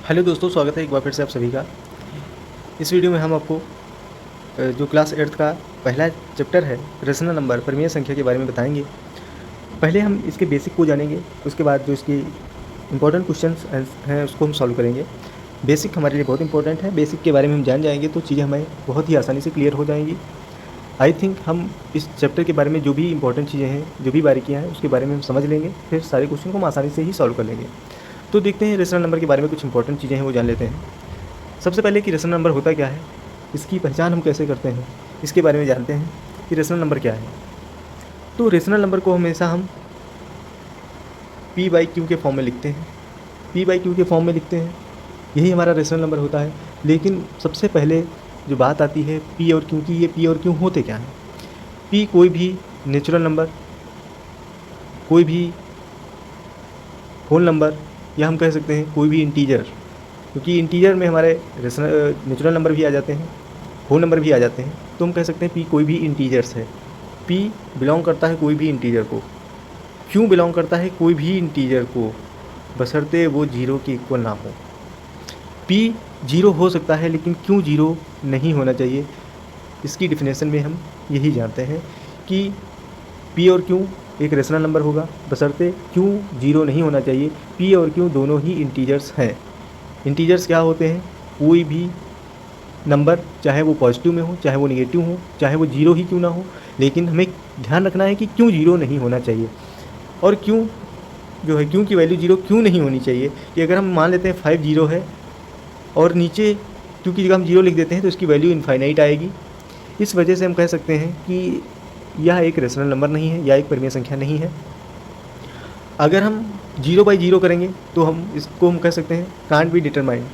Hello दोस्तों, स्वागत है एक बार फिर से आप सभी का। इस वीडियो में हम आपको जो क्लास 8th का पहला चैप्टर है रेशनल नंबर परिमेय संख्या के बारे में बताएंगे। पहले हम इसके बेसिक को जानेंगे, उसके बाद जो इसकी इंपॉर्टेंट क्वेश्चंस हैं उसको हम सॉल्व करेंगे। बेसिक हमारे लिए बहुत इंपॉर्टेंट है, बेसिक के बारे में हम जान जाएंगे तो चीज़ें हमें बहुत ही आसानी से क्लियर हो जाएंगी। आई थिंक हम इस चैप्टर के बारे में जो भी इंपॉर्टेंट चीज़ें हैं, जो भी बारीकियाँ हैं, उसके बारे में हम समझ लेंगे, फिर सारे क्वेश्चन को हम आसानी से ही सॉल्व कर लेंगे। तो देखते हैं रेशनल नंबर के बारे में कुछ इंपॉर्टेंट चीज़ें हैं वो जान लेते हैं। सबसे पहले कि रेशनल नंबर होता क्या है, इसकी पहचान हम कैसे करते हैं, इसके बारे में जानते हैं कि रेशनल नंबर क्या है। तो रेशनल नंबर को हमेशा हम p/q के फॉर्म में लिखते हैं, p/q के फॉर्म में लिखते हैं, यही हमारा रेशनल नंबर होता है। लेकिन सबसे पहले जो बात आती है p और q की, ये p और q होते क्या हैं। p कोई भी नेचुरल नंबर, कोई भी होल नंबर, या हम कह सकते हैं कोई भी इंटीजर, क्योंकि इंटीजर में हमारे नेचुरल नंबर भी आ जाते हैं, होल नंबर भी आ जाते हैं, तो हम कह सकते हैं p कोई भी इंटीजर्स है। p बिलोंग करता है कोई भी इंटीजर को, q बिलोंग करता है कोई भी इंटीजर को, बशर्ते वो जीरो के इक्वल ना हो। p जीरो हो सकता है लेकिन q जीरो नहीं होना चाहिए। इसकी डिफिनेशन में हम यही जानते हैं कि p और q एक रेशनल नंबर होगा, बशर्ते q जीरो नहीं होना चाहिए। p और q दोनों ही इंटीजर्स हैं। इंटीजर्स क्या होते हैं, कोई भी नंबर, चाहे वो पॉजिटिव में हो, चाहे वो निगेटिव हो, चाहे वो जीरो ही क्यों ना हो, लेकिन हमें ध्यान रखना है कि q जीरो नहीं होना चाहिए। और q जो है, q की वैल्यू जीरो क्यों नहीं होनी चाहिए कि अगर हम मान लेते हैं 5 जीरो है और नीचे q की जगह हम जीरो लिख देते हैं तो इसकी वैल्यू इनफाइनाइट आएगी। इस वजह से हम कह सकते हैं कि यह एक रेशनल नंबर नहीं है, या एक परिमेय संख्या नहीं है। अगर हम 0/0 करेंगे तो हम इसको हम कह सकते हैं कांट बी डिटरमाइंड,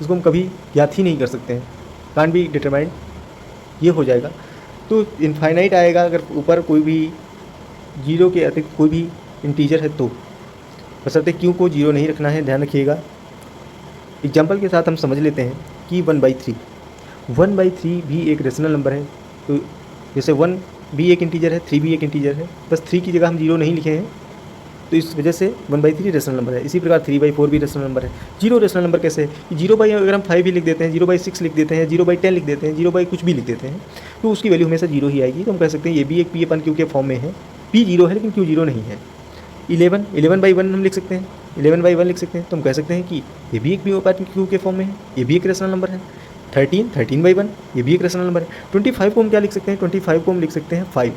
इसको हम कभी ज्ञात ही नहीं कर सकते हैं, कांट बी डिटरमाइंड ये हो जाएगा। तो इनफाइनाइट आएगा अगर ऊपर कोई भी जीरो के अतिरिक्त कोई भी इंटीजर है तो, बशर्ते क्यू को जीरो नहीं रखना है, ध्यान रखिएगा। एग्जाम्पल के साथ हम समझ लेते हैं कि 1/3 भी एक रेशनल नंबर है। तो जैसे 1 भी एक इंटीजर है, 3 भी एक इंटीजर है, बस 3 की जगह हम जीरो नहीं लिखे हैं, तो इस वजह से 1/3 रेशनल नंबर है। इसी प्रकार 3/4 भी रेशनल नंबर है। जीरो रेशनल नंबर कैसे है, 0 अगर हम 5 भी लिख देते हैं, 0/6 लिख देते हैं, 0/10 लिख देते हैं, 0 कुछ भी लिख देते हैं, तो उसकी वैल्यू हमेशा जीरो ही आएगी। तो हम कह सकते हैं ये भी एक p/q के फॉर्म में है। p जीरो है लेकिन q जीरो नहीं है। 11/1 हम लिख सकते हैं, 11/1 लिख सकते हैं, तो हम कह सकते हैं कि ये भी एक p/q के फॉर्म में है, ये भी एक रेशनल नंबर है। 13/1 ये भी एक रेशनल नंबर है। 25 को हम क्या लिख सकते हैं, 25 को हम लिख सकते हैं 5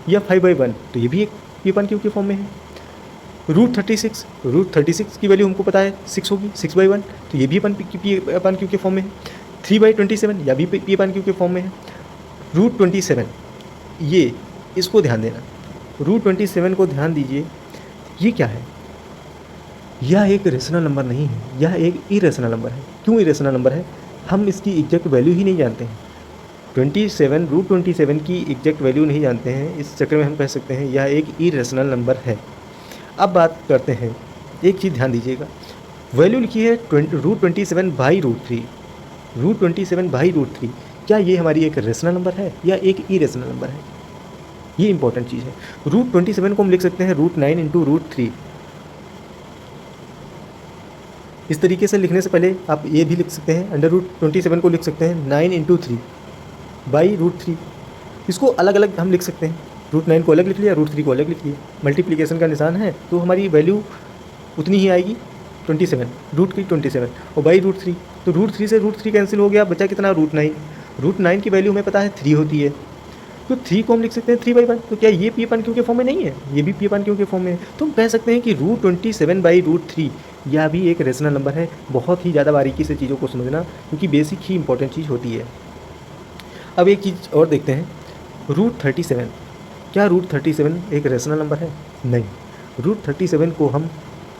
या 5/1, तो ये भी एक p/q के फॉर्म में है। रूट 36 की वैल्यू हमको पता है 6 होगी, 6/1, तो ये भी p/q के फॉर्म में है। 3/27 या भी p/q के फॉर्म में है। रूट 27, ये इसको ध्यान देना, रूट 27 को ध्यान दीजिए, ये क्या है, यह एक रेशनल नंबर नहीं है, यह एक इरेशनल नंबर है। क्यों इरेशनल नंबर है, हम इसकी एग्जैक्ट वैल्यू ही नहीं जानते हैं। रूट 27 की एग्जैक्ट वैल्यू नहीं जानते हैं, इस चक्कर में हम कह सकते हैं यह एक इरेशनल नंबर है। अब बात करते हैं, एक चीज़ ध्यान दीजिएगा, वैल्यू लिखी है रूट 27/√3, रूट 27/√3, क्या ये हमारी एक रेशनल नंबर है या एक इरेशनल नंबर है, ये इंपॉर्टेंट चीज़ है। रूट 27 को हम लिख सकते हैं √9 × √3। इस तरीके से लिखने से पहले आप ये भी लिख सकते हैं, √27 को लिख सकते हैं 9 × 3/√3। इसको अलग अलग हम लिख सकते हैं, √9 को अलग लिख लिया, √3 को अलग लिख लिया, मल्टीप्लिकेशन का निशान है तो हमारी वैल्यू उतनी ही आएगी 27, रूट की 27 और /√3, तो √3 से √3 कैंसिल हो गया, बचा कितना √9। √9 की वैल्यू हमें पता है 3 होती है, तो 3 को हम लिख सकते हैं 3/1। तो क्या ये p/q के फॉर्म में नहीं है, ये भी p/q के फॉर्म में है। तो हम कह सकते हैं कि रूट 27/√3 यह भी एक रेशनल नंबर है। बहुत ही ज़्यादा बारीकी से चीज़ों को समझना, क्योंकि बेसिक ही इंपॉर्टेंट चीज़ होती है। अब एक चीज़ और देखते हैं, रूट 37, क्या रूट 37 एक रेशनल नंबर है, नहीं। रूट 37 को हम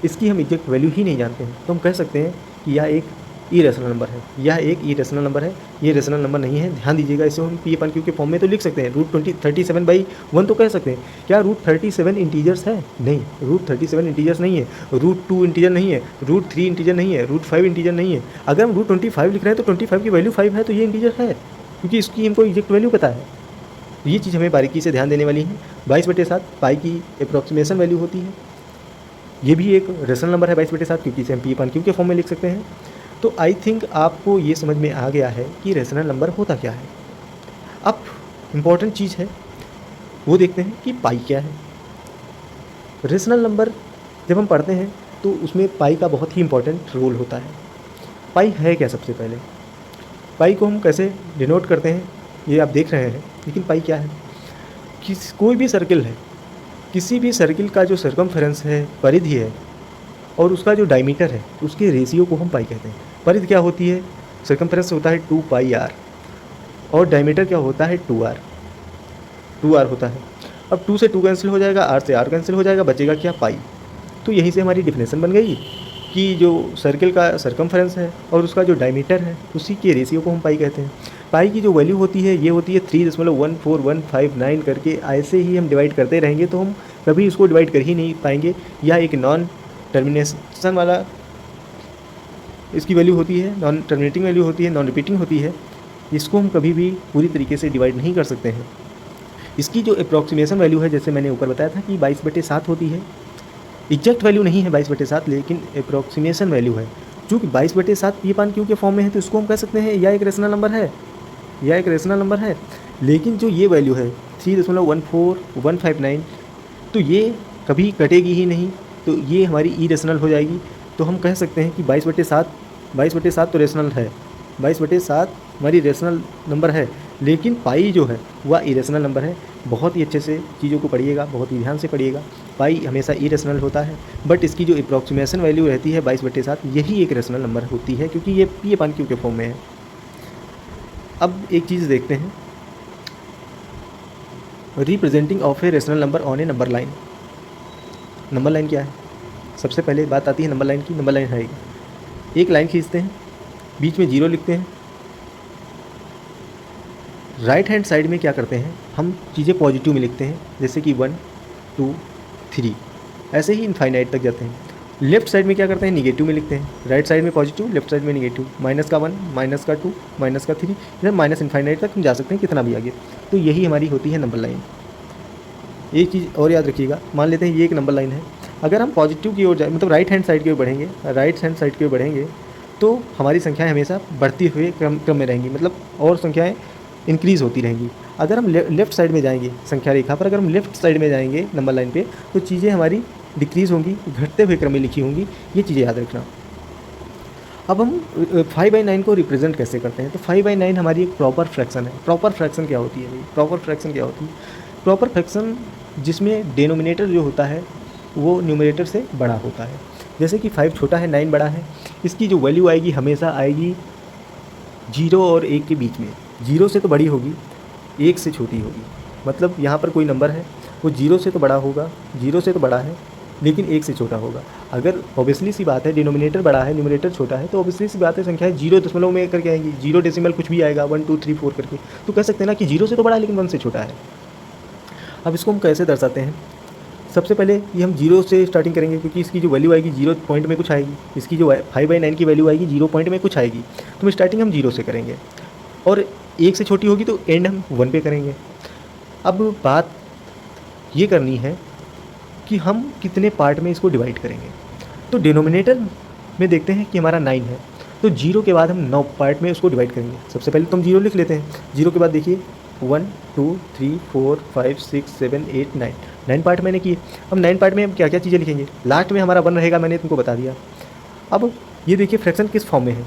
इसकी हम एग्जैक्ट वैल्यू ही नहीं जानते हैं, तो हम कह सकते हैं कि यह एक इरेशनल नंबर है, यह एक इरेशनल नंबर है, ये रेशनल नंबर नहीं है। ध्यान दीजिएगा, इसे हम p/q के फॉर्म में तो लिख सकते हैं, रूट 37/1 तो कह सकते हैं। क्या रूट 37 इंटीजर्स है, नहीं, रूट 37 इंटीजर्स नहीं है, रूट 2 इंटीजर नहीं है, रूट 3 इंटीजर नहीं है, रूट 5 इंटीजर नहीं है। अगर हम रूट 25 लिख रहे हैं तो 25 की वैल्यू 5 है, तो ये इंटीजर है, क्योंकि इसकी हमको एग्जैक्ट वैल्यू पता है। ये चीज़ हमें बारीकी से ध्यान देने वाली है। 22/7 पाई की अप्रॉक्सीमेशन वैल्यू होती है। ये भी एक रेशनल नंबर है 22/7, क्योंकि इसे हम पी अपन क्यू के फॉर्म में लिख सकते हैं। तो आई थिंक आपको ये समझ में आ गया है कि रेशनल नंबर होता क्या है। अब इम्पॉर्टेंट चीज़ है वो देखते हैं कि पाई क्या है। रेशनल नंबर जब हम पढ़ते हैं तो उसमें पाई का बहुत ही इंपॉर्टेंट रोल होता है। पाई है क्या? सबसे पहले पाई को हम कैसे डिनोट करते हैं ये आप देख रहे हैं, लेकिन पाई क्या है? कोई भी सर्किल है, किसी भी सर्किल का जो सर्कमफेरेंस है, परिधि है, और उसका जो डायमीटर है, उसके रेशियो को हम पाई कहते हैं। परिधि क्या होती है? सर्कमफेरेंस होता है 2πr, और डायमीटर क्या होता है 2r। 2r होता है। अब 2 से 2 कैंसिल हो जाएगा, r से r कैंसिल हो जाएगा, बचेगा क्या? पाई। तो यहीं से हमारी डिफिनेशन बन गई कि जो सर्किल का सर्कमफेरेंस है और उसका जो डायमीटर है, उसी के रेशियो को हम पाई कहते हैं। पाई की जो वैल्यू होती है ये होती है 3.14159 करके। ऐसे ही हम डिवाइड करते रहेंगे तो हम कभी इसको डिवाइड कर ही नहीं पाएंगे। यह एक नॉन टर्मिनेशन वाला इसकी वैल्यू होती है, नॉन टर्मिनेटिंग वैल्यू होती है, नॉन रिपीटिंग होती है। इसको हम कभी भी पूरी तरीके से डिवाइड नहीं कर सकते हैं। इसकी जो अप्रॉक्सीमेशन वैल्यू है, जैसे मैंने ऊपर बताया था कि 22/7 होती है। एग्जैक्ट वैल्यू नहीं है 22/7, लेकिन अप्रॉक्सीमेशन वैल्यू है। चूँकि 22/7 पी अपान क्यू के फॉर्म में है तो इसको हम कह सकते हैं या एक रेशनल नंबर है, या एक रेशनल नंबर है। लेकिन जो ये वैल्यू है 3.14159, तो ये कभी कटेगी ही नहीं, तो ये हमारी इरेशनल हो जाएगी। तो हम कह सकते हैं कि 22/7 तो रेशनल है, 22/7 हमारी रेशनल नंबर है, लेकिन पाई जो है वह इरेशनल नंबर है। बहुत ही अच्छे से चीज़ों को पढ़िएगा, बहुत ही ध्यान से पढ़िएगा। पाई हमेशा इरेशनल होता है, बट इसकी जो अप्रॉक्सीमेशन वैल्यू रहती है 22/7, यही एक रेशनल नंबर होती है, क्योंकि ये पी अपान क्यू के फॉर्म में है। अब एक चीज़ देखते हैं, representing of a rational number on A number line. Number line क्या है? सबसे पहले बात आती है नंबर लाइन की। नंबर लाइन है एक लाइन खींचते हैं, बीच में 0 लिखते हैं। राइट हैंड साइड में क्या करते हैं, हम चीज़ें पॉजिटिव में लिखते हैं, जैसे कि 1 2 3, ऐसे ही इनफाइनाइट तक जाते हैं। लेफ्ट साइड में क्या करते हैं, निगेटिव में लिखते हैं। राइट साइड में पॉजिटिव, लेफ्ट साइड में निगेटिव। -1, -2, -3, इधर माइनस इनफाइनाइट तक हम जा सकते हैं, कितना भी आगे। तो यही हमारी होती है नंबर लाइन। एक चीज़ और याद रखिएगा, मान लेते हैं ये एक नंबर लाइन है। अगर हम पॉजिटिव की ओर जाए, मतलब राइट हैंड साइड की ओर बढ़ेंगे, राइट हैंड साइड की ओर बढ़ेंगे, तो हमारी संख्याएं हमेशा बढ़ती हुए क्रम में रहेंगी, मतलब और संख्याएं इंक्रीज़ होती रहेंगी। अगर हम लेफ़्ट साइड में जाएंगे संख्या रेखा पर, अगर हम लेफ़्ट साइड में जाएंगे नंबर लाइन पे, तो चीज़ें हमारी डिक्रीज़ होंगी, घटते हुए क्रम में लिखी होंगी। ये चीज़ें याद रखना। अब हम 5/9 को रिप्रेजेंट कैसे करते हैं? तो 5/9 हमारी एक प्रॉपर फ्रैक्शन है। प्रॉपर फ्रैक्शन क्या होती है भाई? प्रॉपर फ्रैक्शन क्या होती है? प्रॉपर फ्रैक्शन जिसमें डिनोमिनेटर जो होता है वो न्यूमरेटर से बड़ा होता है। जैसे कि 5 छोटा है, 9 बड़ा है। इसकी जो वैल्यू आएगी हमेशा आएगी 0 और 1 के बीच में। 0 से तो बड़ी होगी, 1 से छोटी होगी। मतलब यहाँ पर कोई नंबर है वो 0 से तो बड़ा होगा, 0 से तो बड़ा है, लेकिन 1 से छोटा होगा। अगर ऑब्वियसली सी बात है डिनोमिनेटर बड़ा है, न्यूमरेटर छोटा है, तो ऑब्वियसली सी बात है संख्याएं 0 दशमलव में करके आएंगी, 0 डेसिमल कुछ भी आएगा, 1 2 3 4 करके। तो कह सकते हैं ना कि 0 से तो बड़ा है लेकिन 1 से छोटा है। अब इसको हम कैसे दर्शाते हैं? सबसे पहले ये हम 0 से स्टार्टिंग करेंगे, क्योंकि इसकी जो वैल्यू आएगी 0 पॉइंट में कुछ आएगी। इसकी जो 5/9 की वैल्यू आएगी 0 पॉइंट में कुछ आएगी, तो स्टार्टिंग हम 0 से करेंगे, और 1 से छोटी होगी तो एंड हम 1 पे करेंगे। अब बात ये करनी है कि हम कितने पार्ट में इसको डिवाइड करेंगे। तो डिनोमिनेटर में देखते हैं कि हमारा 9 है, तो 0 के बाद हम 9 पार्ट में उसको डिवाइड करेंगे। सबसे पहले तो हम 0 लिख लेते हैं। 0 के बाद देखिए 1 2 3 4 5 6 7 8 9, 9 पार्ट मैंने किए। अब 9 पार्ट में हम क्या क्या चीज़ें लिखेंगे? लास्ट में हमारा 1 रहेगा, मैंने तुमको बता दिया। अब ये देखिए फ्रैक्शन किस फॉर्म में है?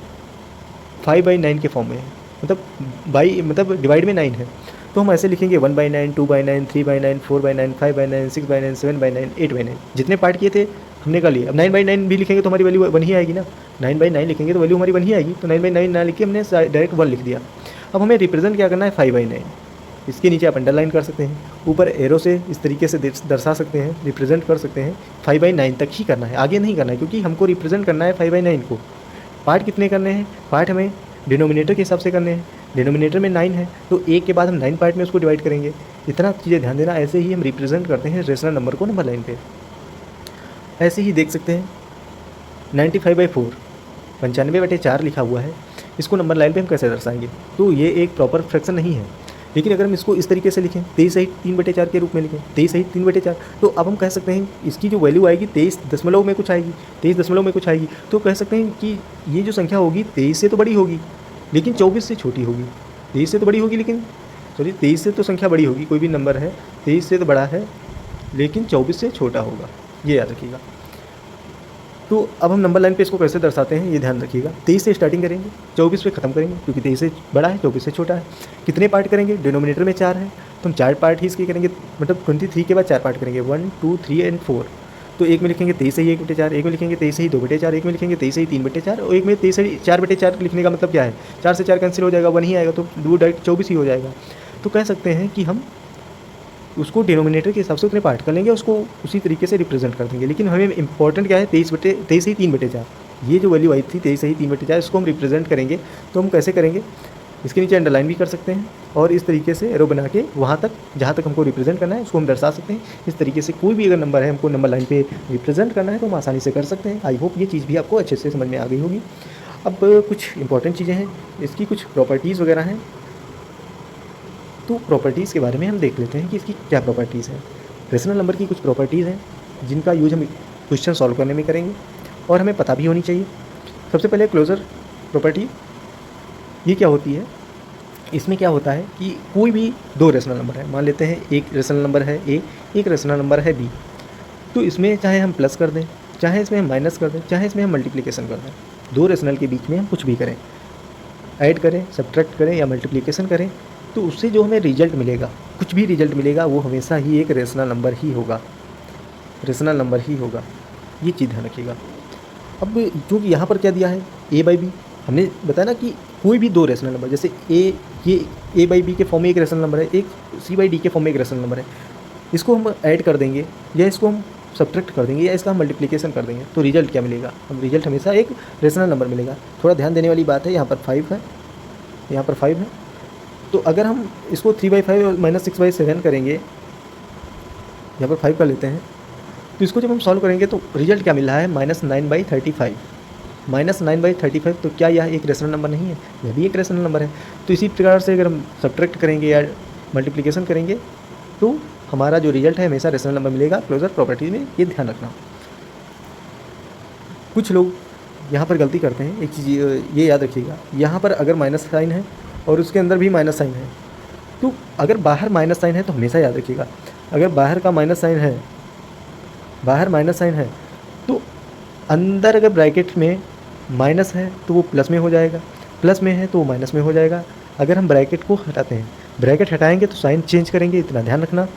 5/9 के फॉर्म में है, मतलब डिवाइड में 9 है। तो हम ऐसे लिखेंगे 1/9, 2/9, 3/9, 4/9, 5/9, 6/9, 7/9, 8/9। जितने पार्ट किए थे हमने कर लिए। अब 9/9 भी लिखेंगे तो हमारी वैल्यू 1 ही आएगी ना। 9/9 लिखेंगे तो वैल्यू हमारी 1 ही आएगी, तो 9/9 ना लिख के हमने डायरेक्ट 1 लिख दिया। अब हमें रिप्रेजेंट क्या करना है? 5/9। इसके नीचे आप अंडरलाइन कर सकते हैं, ऊपर एरो से इस तरीके से दर्शा सकते हैं, रिप्रेजेंट कर सकते हैं। 5/9 तक ही करना है, आगे नहीं करना है, क्योंकि हमको रिप्रेजेंट करना है 5/9 को। पार्ट कितने करने हैं? पार्ट हमें डिनोमिनेटर के हिसाब से करने हैं। डिनोमिनेटर में 9 है, तो 1 के बाद हम 9 पार्ट में उसको डिवाइड करेंगे। इतना चीज़ें ध्यान देना। ऐसे ही हम रिप्रेजेंट करते हैं रेशनल नंबर को नंबर लाइन पे। ऐसे ही देख सकते हैं 95/4, 95/4 लिखा हुआ है। इसको नंबर लाइन पे हम कैसे दर्शाएंगे? तो ये एक प्रॉपर फ्रैक्शन नहीं है, लेकिन अगर हम इसको इस तरीके से लिखें 23 सही 3/4 के रूप में लिखें 23 सही 3/4, तो अब हम कह सकते हैं इसकी जो वैल्यू आएगी 23 दशमलव में कुछ आएगी, 23 दशमलव में कुछ आएगी। तो कह सकते हैं कि ये जो संख्या होगी 23 से तो बड़ी होगी लेकिन 24 से छोटी होगी। 23 से तो बड़ी होगी लेकिन 23 से तो संख्या बड़ी होगी, कोई भी नंबर है 23 से तो बड़ा है लेकिन 24 से छोटा होगा, ये याद रखिएगा। तो अब हम नंबर लाइन पे इसको कैसे दर्शाते हैं ये ध्यान रखिएगा। 23 से स्टार्टिंग करेंगे, 24 पे ख़त्म करेंगे क्योंकि 23 से बड़ा है 24 से छोटा है। कितने पार्ट करेंगे, डिनोमिनेटर में 4 है तो हम 4 पार्ट ही इसके करेंगे, मतलब 23 के बाद 4 पार्ट करेंगे 1 2 3 एंड 4। तो एक में लिखेंगे 23 सही 1/4, एक में लिखेंगे 23 सही 2/4, एक में लिखेंगे 23 सही 3/4 और एक में 23 सही 4/4 लिखने का मतलब क्या है, 4 से 4 कैंसिल हो जाएगा, 1 ही आएगा तो 2 डायरेक्ट 24 ही हो जाएगा। तो कह सकते हैं कि हम उसको डिनोमिनेटर के हिसाब से उतने पार्ट कर लेंगे, उसको उसी तरीके से रिप्रेजेंट कर देंगे। लेकिन हमें इंपॉर्टेंट क्या है 23 ही 3/4, ये जो वैल्यू आई थी 23 ही 3/4 इसको हम रिप्रेजेंट करेंगे। तो हम कैसे करेंगे, इसके नीचे अंडरलाइन भी कर सकते हैं और इस तरीके से एरो बना के वहाँ तक जहाँ तक हमको रिप्रेजेंट करना है उसको हम दर्शा सकते हैं। इस तरीके से कोई भी अगर नंबर है हमको नंबर लाइन पे रिप्रेजेंट करना है तो हम आसानी से कर सकते हैं। आई होप ये चीज़ भी आपको अच्छे से समझ में आ गई होगी। अब कुछ इंपॉर्टेंट चीज़ें हैं, इसकी कुछ प्रॉपर्टीज़ वगैरह हैं, तो प्रॉपर्टीज़ के बारे में हम देख लेते हैं कि इसकी क्या प्रॉपर्टीज़ हैं। रेशनल नंबर की कुछ प्रॉपर्टीज़ हैं जिनका यूज हम क्वेश्चन सॉल्व करने में करेंगे और हमें पता भी होनी चाहिए। सबसे पहले क्लोजर प्रॉपर्टी, ये क्या होती है, इसमें क्या होता है कि कोई भी दो रेशनल नंबर है, मान लेते हैं एक रेशनल नंबर है ए, एक रेशनल नंबर है बी, तो इसमें चाहे हम प्लस कर दें, चाहे इसमें हम माइनस कर दें, चाहे इसमें हम मल्टीप्लिकेशन कर दें, दो रेशनल के बीच में हम कुछ भी करें, ऐड करें, सब्ट्रैक्ट करें या मल्टीप्लिकेशन करें, तो उससे जो हमें रिजल्ट मिलेगा, कुछ भी रिजल्ट मिलेगा वो हमेशा ही एक रेशनल नंबर ही होगा, रेशनल नंबर ही होगा, ये चीज़ ध्यान रखिएगा। अब चूँकि यहाँ पर क्या दिया है ए बाई बी, हमने बताया ना कि कोई भी दो रेशनल नंबर, जैसे ये ए बाई बी के फॉर्म में एक रेशनल नंबर है, एक सी बाई डी के फॉर्म में एक रेशनल नंबर है, इसको हम ऐड कर देंगे या इसको हम सब्ट्रैक्ट कर देंगे या इसका हम मल्टीप्लिकेशन कर देंगे तो रिजल्ट क्या मिलेगा, अब रिजल्ट हमेशा एक रेशनल नंबर मिलेगा। थोड़ा ध्यान देने वाली बात है, यहाँ पर 5 है, यहाँ पर 5 है, तो अगर हम इसको 3/5 और -6/7 करेंगे, यहाँ पर 5 कर लेते हैं, तो इसको जब हम सॉल्व करेंगे तो रिजल्ट क्या मिल रहा है -9/35, -9/35। तो क्या यह एक रेशनल नंबर नहीं है, यह भी एक रेशनल नंबर है। तो इसी प्रकार से अगर हम सब्ट्रैक्ट करेंगे या मल्टीप्लिकेशन करेंगे तो हमारा जो रिजल्ट है हमेशा रेशनल नंबर मिलेगा। क्लोजर प्रॉपर्टी में ये ध्यान रखना। कुछ लोग यहाँ पर गलती करते हैं, एक चीज़ ये याद रखिएगा, यहाँ पर अगर माइनस साइन है और उसके अंदर भी माइनस साइन है, तो अगर बाहर माइनस साइन है तो हमेशा याद रखिएगा, अगर बाहर का माइनस साइन है, बाहर माइनस साइन है तो अंदर अगर ब्रैकेट में माइनस है तो वो प्लस में हो जाएगा, प्लस में है तो वो माइनस में हो जाएगा। अगर हम ब्रैकेट को हटाते हैं, ब्रैकेट हटाएंगे तो साइन चेंज करेंगे, इतना ध्यान रखना।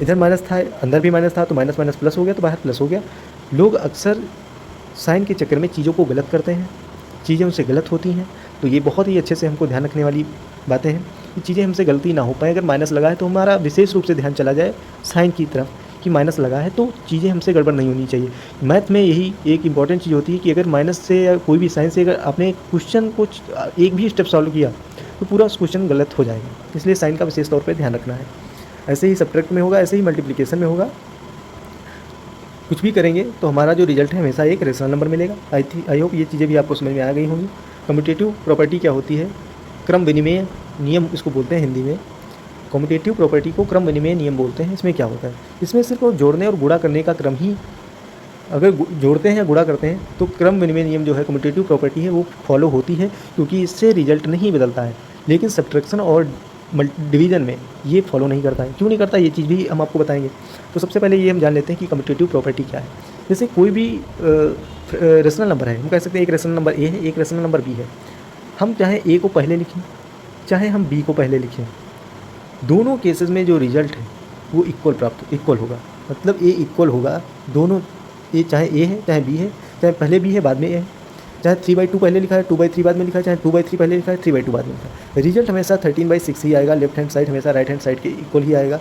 इधर माइनस था, अंदर भी माइनस था, तो माइनस माइनस प्लस हो गया, तो बाहर प्लस हो गया। लोग अक्सर साइन के चक्कर में चीज़ों को गलत करते हैं, चीज़ें उनसे गलत होती हैं। तो ये बहुत ही अच्छे से हमको ध्यान रखने वाली बातें हैं कि चीज़ें हमसे गलती ना हो पाए। अगर माइनस लगा है तो हमारा विशेष रूप से ध्यान चला जाए साइन की तरफ कि माइनस लगा है तो चीज़ें हमसे गड़बड़ नहीं होनी चाहिए। मैथ में यही एक इंपॉर्टेंट चीज़ होती है कि अगर माइनस से या कोई भी साइन से अगर आपने क्वेश्चन को एक भी स्टेप सॉल्व किया तो पूरा उस क्वेश्चन गलत हो जाएगा, इसलिए साइन का विशेष तौर पर ध्यान रखना है। ऐसे ही सब्ट्रैक्ट में होगा, ऐसे ही मल्टीप्लिकेशन में होगा, कुछ भी करेंगे तो हमारा जो रिजल्ट है हमेशा एक रेशनल नंबर मिलेगा। आई होप ये चीज़ें भी आपको समझ में आ गई होंगी। कम्यूटेटिव प्रॉपर्टी क्या होती है, क्रम विनिमय नियम इसको बोलते हैं हिंदी में। कम्यूटेटिव प्रॉपर्टी को क्रम विनिमय नियम बोलते हैं। इसमें क्या होता है, इसमें सिर्फ जोड़ने और गुणा करने का क्रम ही, अगर जोड़ते हैं या गुणा करते हैं तो क्रम विनिमय नियम जो है कम्यूटेटिव प्रॉपर्टी है वो फॉलो होती है, क्योंकि इससे रिजल्ट नहीं बदलता है। लेकिन सब्ट्रैक्शन और डिवीज़न में ये फॉलो नहीं करता है। क्यों नहीं करता, ये चीज़ भी हम आपको बताएंगे। तो सबसे पहले ये हम जान लेते हैं कि कम्यूटेटिव प्रॉपर्टी क्या है। जैसे कोई भी रेशनल नंबर है, हम कह सकते हैं एक रेशनल नंबर ए है, एक रेशनल नंबर बी है। हम चाहे ए को पहले लिखें, चाहे हम बी को पहले लिखें, दोनों केसेस में जो रिजल्ट है वो इक्वल होगा। मतलब ए इक्वल होगा दोनों, ए चाहे ए है चाहे बी है, चाहे पहले बी है बाद में ए है, चाहे 3/2 पहले लिखा है 2/3 बाद में लिखा है, चाहे 2/3 पहले लिखा है 3/2 बाद में लिखा है, रिजल्ट हमेशा 13/6 ही आएगा। लेफ्ट हैंड साइड हमेशा राइट हैंड साइड के इक्वल ही आएगा,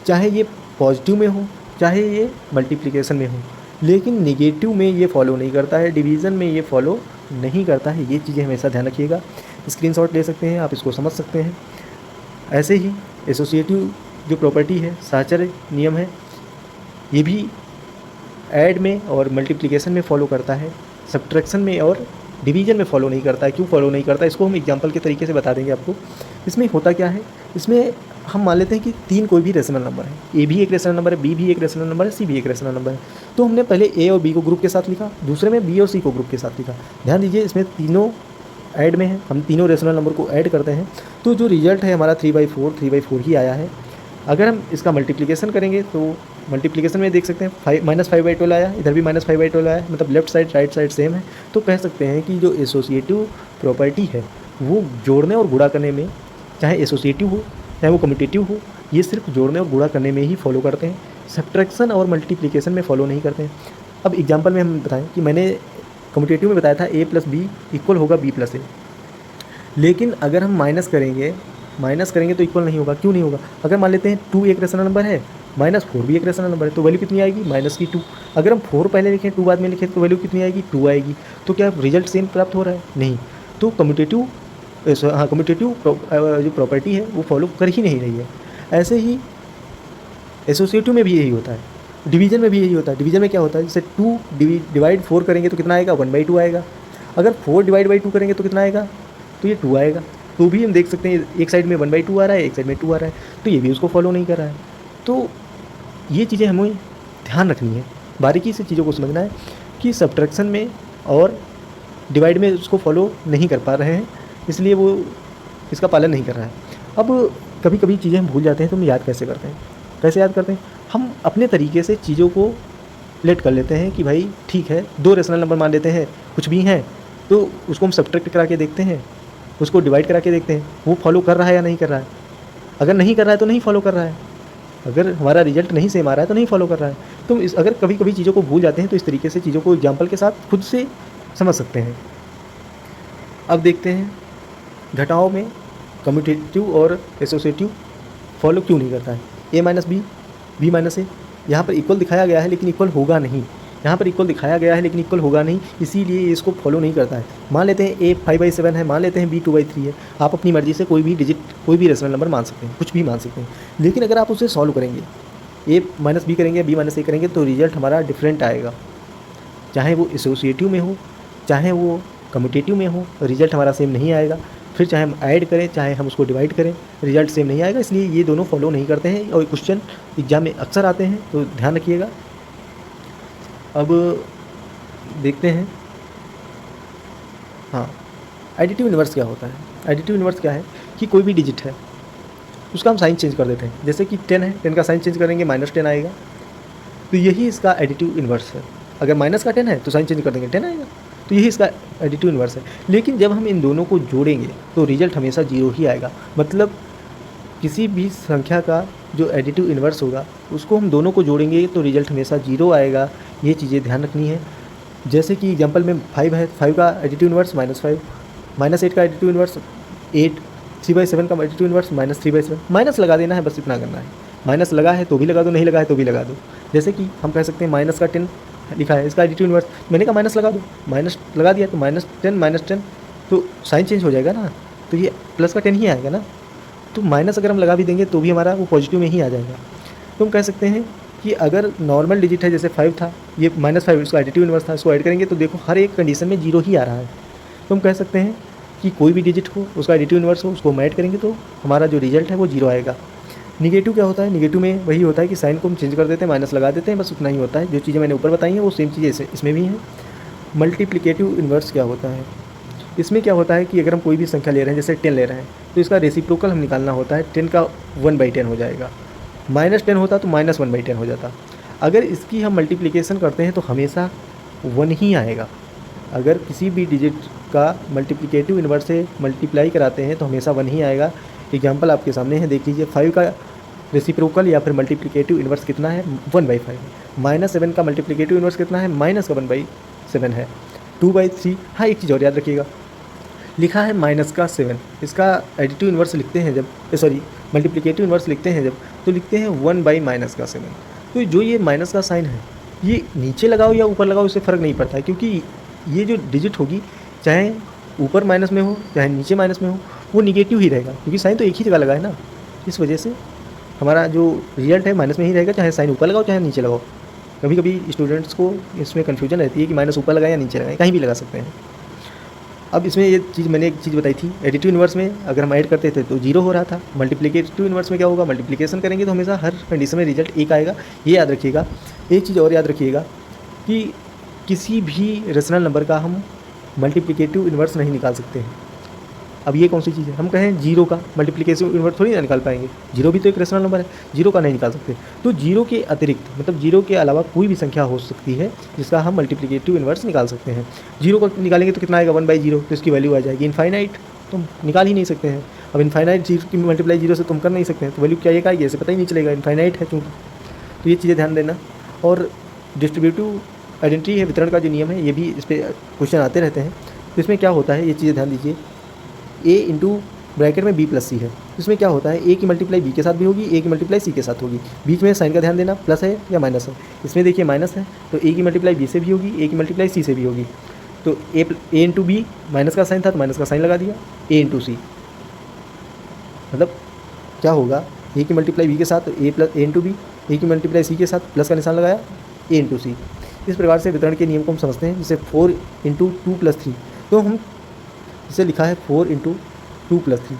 चाहे ये पॉजिटिव में हो चाहे ये मल्टीप्लिकेशन में हो। लेकिन नेगेटिव में ये फॉलो नहीं करता है, डिवीज़न में ये फॉलो नहीं करता है। ये चीज़ें हमेशा ध्यान रखिएगा। स्क्रीनशॉट ले सकते हैं आप, इसको समझ सकते हैं। ऐसे ही एसोसिएटिव जो प्रॉपर्टी है, साहचर्य नियम है, ये भी ऐड में और मल्टीप्लिकेशन में फॉलो करता है, सब्ट्रैक्शन में और डिवीज़न में फॉलो नहीं करता है। क्यों फॉलो नहीं करता है, इसको हम एग्जांपल के तरीके से बता देंगे आपको। इसमें होता क्या है, इसमें हम मान लेते हैं कि 3 कोई भी रेशनल नंबर है, ए भी एक रेशनल नंबर है, बी भी एक रेशनल नंबर है, सी भी एक रेशनल नंबर है। तो हमने पहले ए और बी को ग्रुप के साथ लिखा, दूसरे में बी और सी को ग्रुप के साथ लिखा। ध्यान दीजिए इसमें तीनों ऐड में है, हम तीनों रेशनल नंबर को ऐड करते हैं तो जो रिजल्ट है हमारा 3/4 ही आया है। अगर हम इसका मल्टीप्लिकेशन करेंगे तो मल्टीप्लिकेशन में देख सकते हैं -5/12 आया, इधर भी -5/12 आया, मतलब left side right side same है। तो कह सकते हैं कि जो एसोसिएटिव प्रॉपर्टी है वो जोड़ने और गुणा करने में, चाहे एसोसिएटिव हो चाहे वो कम्यूटेटिव हो, ये सिर्फ जोड़ने और गुणा करने में ही फॉलो करते हैं, सब्ट्रैक्शन और मल्टीप्लिकेशन में फॉलो नहीं करते हैं। अब एग्जांपल में हम बताएं कि मैंने कम्यूटेटिव में बताया था a + b इक्वल होगा b + a, लेकिन अगर हम माइनस करेंगे तो इक्वल नहीं होगा। क्यों नहीं होगा? अगर मान लेते हैं 2 एक रेशनल नंबर है, -4 भी एक रेशनल नंबर है, तो वैल्यू कितनी आएगी? -2। अगर हम 4 पहले लिखें 2 बाद में लिखें तो वैल्यू कितनी आएगी? 2 आएगी। तो क्या रिजल्ट सेम प्राप्त हो रहा है? नहीं। तो कम्यूटेटिव जो प्रॉपर्टी है वो फॉलो कर ही नहीं रही है। ऐसे ही एसोसिएटिव में भी यही होता है, डिवीजन में भी यही होता है। डिवीजन में क्या होता है, जैसे 2 डिवाइड 4 करेंगे तो कितना आएगा? 1/2 आएगा। अगर 4 डिवाइड बाई 2 करेंगे तो कितना आएगा? तो ये 2 आएगा। तो भी हम देख सकते हैं एक साइड में 1/2 आ रहा है, एक साइड में 2 आ रहा है, तो ये भी उसको फॉलो नहीं कर रहा है। तो ये चीज़ें हमें ध्यान रखनी है, बारीकी से चीज़ों को समझना है कि सब्ट्रैक्शन में और डिवाइड में उसको फॉलो नहीं कर पा रहे हैं, इसलिए वो इसका पालन नहीं कर रहा है। अब कभी कभी चीज़ें हम भूल जाते हैं तो हम याद कैसे करते हैं? कैसे याद करते हैं? हम अपने तरीके से चीज़ों को लेट कर लेते हैं कि भाई ठीक है, 2 रेशनल नंबर मान लेते हैं, कुछ भी हैं, तो उसको हम सब्ट्रैक्ट करा के देखते हैं, उसको डिवाइड करा के देखते हैं, वो फॉलो कर रहा है या नहीं कर रहा है। अगर नहीं कर रहा है तो नहीं फॉलो कर रहा है, अगर हमारा रिजल्ट नहीं सेम आ रहा है तो नहीं फॉलो कर रहा है। तो अगर कभी कभी चीज़ों को भूल जाते हैं तो इस तरीके से चीज़ों को एग्जाम्पल के साथ खुद से समझ सकते हैं। अब देखते हैं घटाओं में कम्यूटेटिव और एसोसिएटिव फॉलो क्यों नहीं करता है। a - b, b - a, यहाँ पर इक्वल दिखाया गया है लेकिन इक्वल होगा नहीं, यहाँ पर इक्वल दिखाया गया है लेकिन इक्वल होगा नहीं, इसीलिए इसको फॉलो नहीं करता है। मान लेते हैं a 5/7 है, मान लेते हैं b 2/3 है, आप अपनी मर्ज़ी से कोई भी डिजिट, कोई भी रेशनल नंबर मान सकते हैं, कुछ भी मान सकते हैं। लेकिन अगर आप उसे सॉल्व करेंगे, a - b करेंगे, b - a करेंगे, तो रिजल्ट हमारा डिफरेंट आएगा। चाहे वो एसोसिएटिव में हो, चाहे वो कम्यूटेटिव में हो, रिजल्ट हमारा सेम नहीं आएगा। फिर चाहे हम ऐड करें, चाहे हम उसको डिवाइड करें, रिजल्ट सेम नहीं आएगा। इसलिए ये दोनों फॉलो नहीं करते हैं और क्वेश्चन एग्जाम में अक्सर आते हैं, तो ध्यान रखिएगा। अब देखते हैं, हाँ, एडिटिव इन्वर्स क्या होता है। एडिटिव इन्वर्स क्या है कि कोई भी डिजिट है उसका हम साइन चेंज कर देते हैं। जैसे कि 10 है, 10 का साइन चेंज करेंगे -10 आएगा, तो यही इसका एडिटिव इन्वर्स है। अगर माइनस का 10 है तो साइन चेंज कर देंगे 10 आएगा, तो यही इसका एडिटिव इन्वर्स है। लेकिन जब हम इन दोनों को जोड़ेंगे तो रिजल्ट हमेशा 0 ही आएगा। मतलब किसी भी संख्या का जो एडिटिव इन्वर्स होगा उसको हम दोनों को जोड़ेंगे तो रिजल्ट हमेशा 0 आएगा। ये चीज़ें ध्यान रखनी है। जैसे कि एग्जांपल में 5 है, 5 का एडिटिव इन्वर्स -5, -8 का एडिटिव इन्वर्स 8, 3/7 का एडिटिव इन्वर्स -3/7। माइनस लगा देना है, बस इतना करना है। माइनस लगा है तो भी लगा दो, नहीं लगा है तो भी लगा दो। जैसे कि हम कह सकते हैं माइनस का 10 लिखा है, इसका एडिटिव इन्वर्स, मैंने कहा माइनस लगा दो, माइनस लगा दिया तो -10 तो साइन चेंज हो जाएगा ना, तो ये प्लस का 10 ही आएगा ना। तो माइनस अगर हम लगा भी देंगे तो भी हमारा वो पॉजिटिव में ही आ जाएगा। तो हम कह सकते हैं कि अगर नॉर्मल डिजिट है, जैसे 5 था, ये -5 इसका एडिटिव इन्वर्स था, इसको ऐड करेंगे तो देखो हर एक कंडीशन में 0 ही आ रहा है। तो हम कह सकते हैं कि कोई भी डिजिट हो, उसका एडिटिव इन्वर्स हो, उसको हम ऐड करेंगे तो हमारा जो रिजल्ट है वो 0 आएगा। निगेटिव क्या होता है? निगेटिव में वही होता है कि साइन को हम चेंज कर देते हैं, माइनस लगा देते हैं, बस उतना ही होता है। जो चीज़ें मैंने ऊपर बताई हैं वो सेम चीज़ें इसमें भी हैं। मल्टीप्लिकेटिव इन्वर्स क्या होता है? इसमें क्या होता है कि अगर हम कोई भी संख्या ले रहे हैं, जैसे 10 ले रहे हैं, तो इसका रेसिप्रोकल हम निकालना होता है। 10 का 1/10 हो जाएगा, -10 होता तो -1/10 हो जाता। अगर इसकी हम मल्टीप्लिकेशन करते हैं तो हमेशा 1 ही आएगा। अगर किसी भी डिजिट का मल्टीप्लिकेटिव इन्वर्स से मल्टीप्लाई कराते हैं तो हमेशा 1 ही आएगा। एग्जाम्पल आपके सामने है, देख लीजिए। 5 का रेसिप्रोकल या फिर मल्टीप्लिकेटिव इन्वर्स कितना है? 1/5। -7 का मल्टीप्लिकेटिव इन्वर्स कितना है? -1/7 है। 2/3। हाँ, एक चीज़ और याद रखिएगा, लिखा है -7, इसका एडिटिव इन्वर्स लिखते हैं जब, मल्टीप्लिकेटिव इन्वर्स लिखते हैं जब, तो लिखते हैं 1/-7। तो जो ये माइनस का साइन है, ये नीचे लगाओ या ऊपर लगाओ इससे फ़र्क नहीं पड़ता है, क्योंकि ये जो डिजिट होगी, चाहे ऊपर माइनस में हो चाहे नीचे माइनस में हो, वो निगेटिव ही रहेगा, क्योंकि साइन तो एक ही जगह लगा है ना। इस वजह से हमारा जो रिजल्ट है माइनस में ही रहेगा, चाहे साइन ऊपर लगाओ चाहे नीचे लगाओ। कभी कभी स्टूडेंट्स को इसमें कन्फ्यूजन रहती है कि माइनस ऊपर लगाएं या नीचे लगाएं, कहीं भी लगा सकते हैं। अब इसमें ये चीज़ मैंने एक चीज़ बताई थी, एडिटिव इन्वर्स में अगर हम ऐड करते थे तो 0 हो रहा था। मल्टीप्लिकेटिव इन्वर्स में क्या होगा, मल्टीप्लिकेशन करेंगे तो हमेशा हर कंडीशन में रिजल्ट 1 आएगा। ये याद रखिएगा। एक चीज़ और याद रखिएगा कि किसी भी रेशनल नंबर का हम मल्टीप्लिकेटिव इन्वर्स नहीं निकाल सकते हैं। अब ये कौन सी चीज़ है, हम कहें 0 का मल्टीप्लिकेटिव इन्वर्स थोड़ी ना निकाल पाएंगे, 0 भी तो एक रेशनल नंबर है, 0 का नहीं निकाल सकते। तो 0 के अतिरिक्त मतलब 0 के अलावा कोई भी संख्या हो सकती है जिसका हम मल्टीप्लिकेटिव इन्वर्स निकाल सकते हैं। 0 को निकालेंगे तो कितना आएगा, 1/0, तो इसकी वैल्यू आ जाएगी इनफाइनाइट, तो हम निकाल ही नहीं सकते हैं। अब इनफाइनाइट चीज़ की मल्टीप्लाई 0 से तुम कर नहीं सकते हैं, तो वैल्यू क्या एक आएगी, ऐसे पता ही नहीं चलेगा, इनफाइनाइट है चूँकि। तो ये चीज़ें ध्यान देना। और डिस्ट्रीब्यूटिव आइडेंटिटी है, वितरण का जो नियम है, ये भी इस पर क्वेश्चन आते रहते हैं। तो इसमें क्या होता है, ये चीज़ें ध्यान दीजिए। ए इंटू ब्रैकेट में बी प्लस सी है, इसमें क्या होता है, ए की मल्टीप्लाई बी के साथ भी होगी, ए की मल्टीप्लाई सी के साथ होगी। बीच में साइन का ध्यान देना, प्लस है या माइनस है। इसमें देखिए माइनस है तो ए की मल्टीप्लाई बी से भी होगी, ए की मल्टीप्लाई सी से भी होगी। तो ए इंटू बी, माइनस का साइन था तो माइनस का साइन लगा दिया, ए इंटू सी, मतलब क्या होगा, ए की मल्टीप्लाई बी के साथ ए प्लस ए इंटू बी, ए की मल्टीप्लाई सी के साथ प्लस का निशान लगाया, ए इंटू सी। इस प्रकार से वितरण के नियम को हम समझते हैं। जैसे 4 इंटू 2 प्लस 3, तो हम इसे लिखा है 4 इंटू 2 प्लस 3।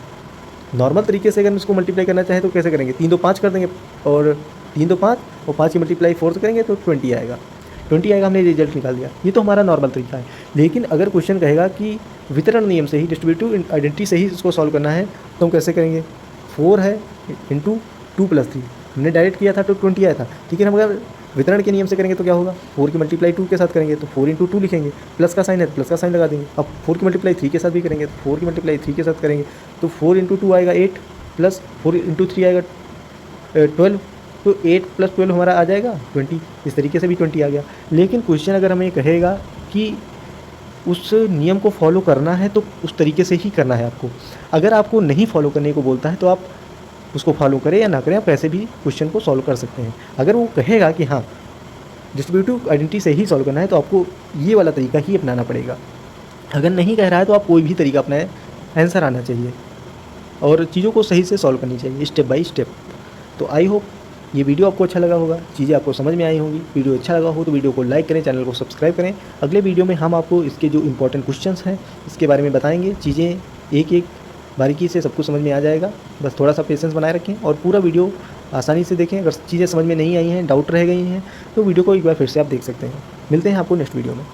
नॉर्मल तरीके से अगर हम इसको मल्टीप्लाई करना चाहें तो कैसे करेंगे, 3 2 5 कर देंगे, और 3 2 5 और 5 की मल्टीप्लाई 4 से करेंगे तो 20 आएगा। 20 आएगा, हमने रिजल्ट निकाल दिया। ये तो हमारा नॉर्मल तरीका है। लेकिन अगर क्वेश्चन कहेगा कि वितरण नियम से ही, डिस्ट्रीब्यूटिव आइडेंटिटी से ही इसको सॉल्व करना है, तो हम कैसे करेंगे, 4 है इंटू 2 प्लस 3, हमने डायरेक्ट किया था तो 20 आया था। ठीक है, हम अगर वितरण के नियम से करेंगे तो क्या होगा, 4 की मल्टीप्लाई 2 के साथ करेंगे तो 4 इंटू 2 लिखेंगे, प्लस का साइन है तो प्लस का साइन लगा देंगे। अब 4 की मल्टीप्लाई 3 के साथ भी करेंगे तो 4 की मल्टीप्लाई 3 के साथ करेंगे तो 4 इंटू 2 आएगा 8, प्लस 4 इंटू 3 आएगा 12, तो 8 प्लस 12 हमारा आ जाएगा 20। इस तरीके से भी 20 आ गया। लेकिन क्वेश्चन अगर हमें कहेगा कि उस नियम को फॉलो करना है तो उस तरीके से ही करना है आपको। अगर आपको नहीं फॉलो करने को बोलता है तो आप उसको फॉलो करें या ना करें, आप ऐसे भी क्वेश्चन को सॉल्व कर सकते हैं। अगर वो कहेगा कि हाँ डिस्ट्रीब्यूटिव आइडेंटिटी से ही सॉल्व करना है तो आपको ये वाला तरीका ही अपनाना पड़ेगा। अगर नहीं कह रहा है तो आप कोई भी तरीका अपनाएं, आंसर आना चाहिए और चीज़ों को सही से सॉल्व करनी चाहिए स्टेप बाय स्टेप। तो आई होप ये वीडियो आपको अच्छा लगा होगा, चीज़ें आपको समझ में आई होंगी। वीडियो अच्छा लगा हो तो वीडियो को लाइक करें, चैनल को सब्सक्राइब करें। अगले वीडियो में हम आपको इसके जो इंपॉर्टेंट क्वेश्चंस हैं इसके बारे में बताएंगे। चीज़ें एक एक बारीकी से सब कुछ समझ में आ जाएगा, बस थोड़ा सा पेशेंस बनाए रखें और पूरा वीडियो आसानी से देखें। अगर चीज़ें समझ में नहीं आई हैं, डाउट रह गई हैं, तो वीडियो को एक बार फिर से आप देख सकते हैं। मिलते हैं आपको नेक्स्ट वीडियो में।